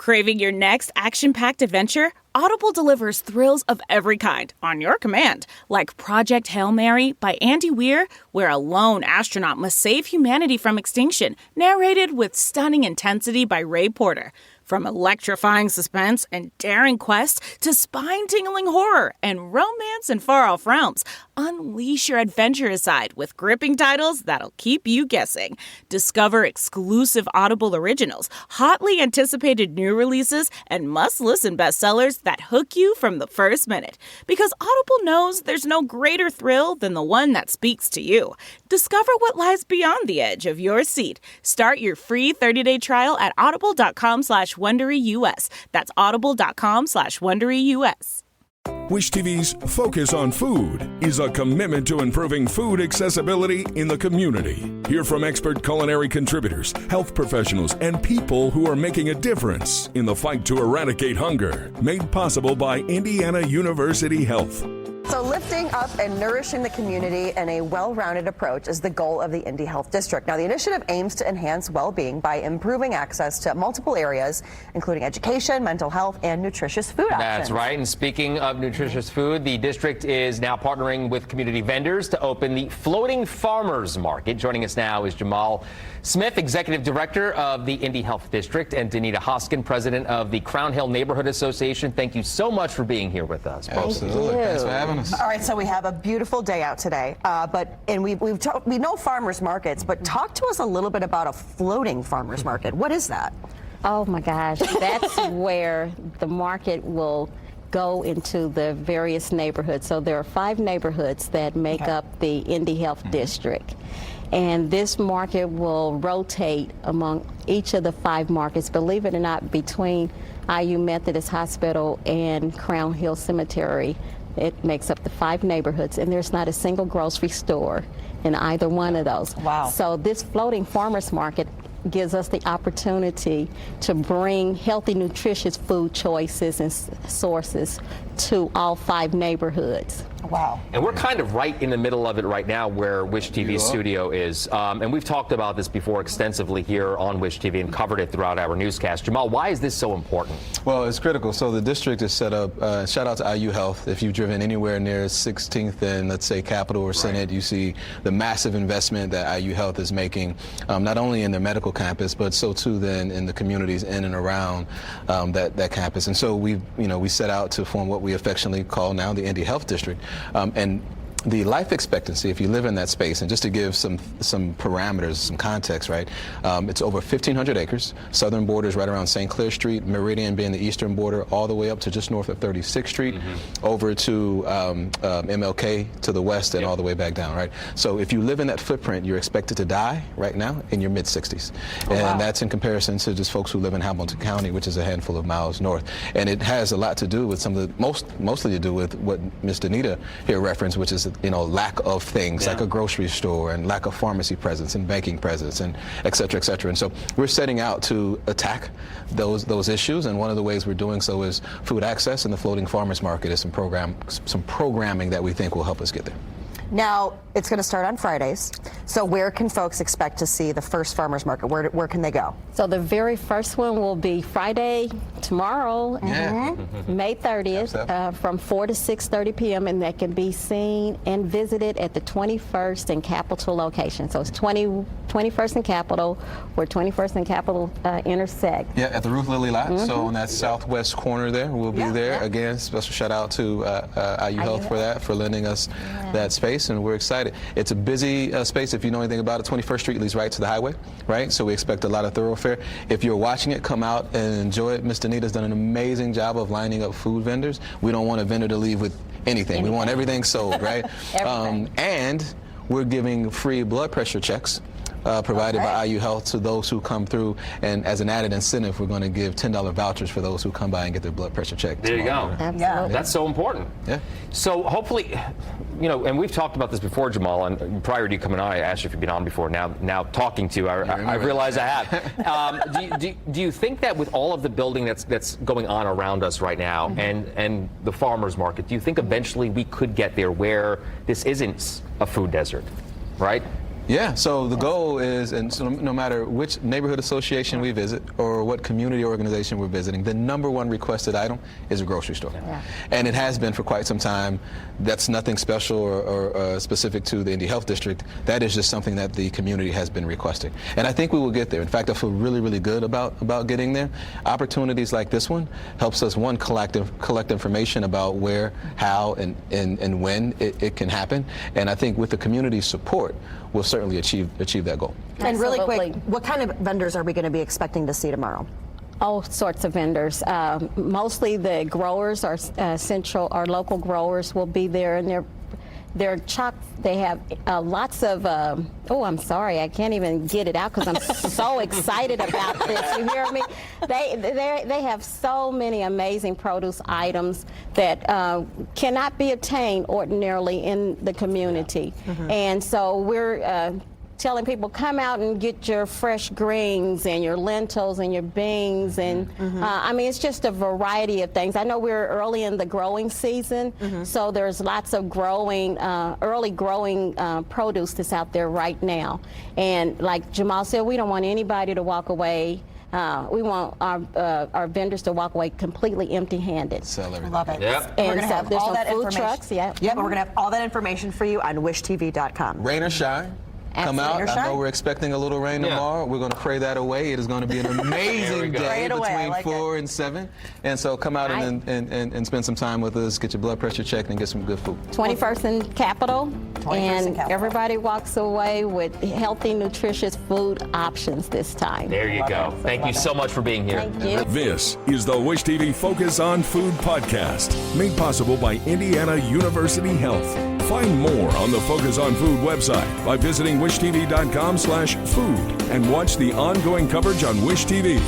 Craving your next action-packed adventure? Audible delivers thrills of every kind on your command, like Project Hail Mary by Andy Weir, where a lone astronaut must save humanity from extinction, narrated with stunning intensity by Ray Porter. From electrifying suspense and daring quest to spine-tingling horror and romance in far-off realms, unleash your adventurous side with gripping titles that'll keep you guessing. Discover exclusive Audible originals, hotly anticipated new releases, and must-listen bestsellers that hook you from the first minute. Because Audible knows there's no greater thrill than the one that speaks to you. Discover what lies beyond the edge of your seat. Start your free 30-day trial at audible.com/WonderyUS. That's audible.com/WonderyUS. Wish TV's Focus on Food is a commitment to improving food accessibility in the community. Hear from expert culinary contributors, health professionals, and people who are making a difference in the fight to eradicate hunger. Made possible by Indiana University Health. So lifting up and nourishing the community in a well-rounded approach is the goal of the Indy Health District. Now, the initiative aims to enhance well-being by improving access to multiple areas, including education, mental health, and nutritious food options. That's right. And speaking of nutritious food, the district is now partnering with community vendors to open the Floating Farmers Market. Joining us now is Jamal Smith, Executive Director of the Indy Health District, and Danita Hoskin, President of the Crown Hill Neighborhood Association. Thank you so much for being here with us. Absolutely. Thanks for having us. All right, so we have a beautiful day out today, we know farmers markets, but talk to us a little bit about a floating farmers market. What is that? Oh my gosh, that's where the market will go into the various neighborhoods. So there are 5 neighborhoods that make up the Indy Health District. And this market will rotate among each of the 5 markets, believe it or not, between IU Methodist Hospital and Crown Hill Cemetery. It makes up the 5 neighborhoods, and there's not a single grocery store in either one of those. Wow. So this floating farmers market gives us the opportunity to bring healthy, nutritious food choices and sources to all 5 neighborhoods. Wow. And we're kind of right in the middle of it right now where Wish TV's studio is. And we've talked about this before extensively here on Wish TV and covered it throughout our newscast. Jamal, why is this so important? Well, it's critical. So the district is set up, shout out to IU Health. If you've driven anywhere near 16th and let's say Capitol or Senate, you see the massive investment that IU Health is making, not only in their medical campus, but so too then in the communities in and around that campus. And so we set out to form what we affectionately call now the Indy Health District. And the life expectancy, if you live in that space, and just to give some parameters, some context, right? It's over 1,500 acres. Southern border is right around St. Clair Street, Meridian being the eastern border, all the way up to just north of 36th Street, over to MLK to the west, and all the way back down, right? So if you live in that footprint, you're expected to die right now in your mid-60s. And that's in comparison to just folks who live in Hamilton County, which is a handful of miles north. And it has a lot to do with some of the, mostly to do with what Ms. Danita here referenced, which is lack of things like a grocery store and lack of pharmacy presence and banking presence and et cetera, et cetera. And so we're setting out to attack those issues, and one of the ways we're doing so is food access, and the floating farmers market is some programming that we think will help us get there. Now, it's going to start on Fridays. So where can folks expect to see the first farmers market? Where can they go? So the very first one will be Friday, tomorrow, May 30th, from 4 to 6:30 p.m. and that can be seen and visited at the 21st and Capitol location. So it's 21st and Capitol, where 21st and Capitol intersect. Yeah, at the Ruth Lilly lot. So on that southwest corner there, we'll be there. Again, special shout out to IU Health for that, for lending us that space, and we're excited. It's a busy space. If you know anything about it, 21st Street leads right to the highway, right? So we expect a lot of thoroughfare. If you're watching it, come out and enjoy it. Ms. Danita's done an amazing job of lining up food vendors. We don't want a vendor to leave with anything. We want everything sold, right? And we're giving free blood pressure checks provided by IU Health to those who come through, and as an added incentive, we're going to give $10 vouchers for those who come by and get their blood pressure checked. There you go. Absolutely. That's so important. Yeah. So hopefully, and we've talked about this before, Jamal, and prior to you coming on, I asked you if you've been on before. Now talking to you, I realize I have. Do you think that with all of the building that's going on around us right now, and the farmers market, do you think eventually we could get there where this isn't a food desert, right? Yeah, so the goal is, and so no matter which neighborhood association we visit or what community organization we're visiting, the number one requested item is a grocery store. Yeah. And it has been for quite some time. That's nothing special or specific to the Indy Health District. That is just something that the community has been requesting. And I think we will get there. In fact, I feel really, really good about getting there. Opportunities like this one helps us, one, collect information about where, how, and when it can happen. And I think with the community's support, we'll certainly achieve that goal. And really quick, what kind of vendors are we going to be expecting to see tomorrow? All sorts of vendors. Mostly the growers, our local growers will be there, and they're chock. They have lots of. Oh, I'm sorry, I can't even get it out because I'm so excited about this. You hear me? They have so many amazing produce items that cannot be obtained ordinarily in the community, and so we're. Telling people, come out and get your fresh greens and your lentils and your beans, and I mean, it's just a variety of things. I know we're early in the growing season, so there's lots of early growing produce that's out there right now. And like Jamal said, we don't want anybody to walk away. We want our vendors to walk away completely empty-handed. Sell everything. Love it. Yep. And we're going to have all that food information. Trucks, Yep. We're going to have all that information for you on wishtv.com. Rain or shine. Come out. I know we're expecting a little rain tomorrow. We're going to pray that away. It is going to be an amazing day between 4 and 7. And so come out and spend some time with us, get your blood pressure checked, and get some good food. 21st and Capitol. And everybody walks away with healthy, nutritious food options this time. There you go. Thank you so much for being here. Thank you. This is the Wish TV Focus on Food podcast, made possible by Indiana University Health. Find more on the Focus on Food website by visiting wishtv.com/food and watch the ongoing coverage on Wish TV.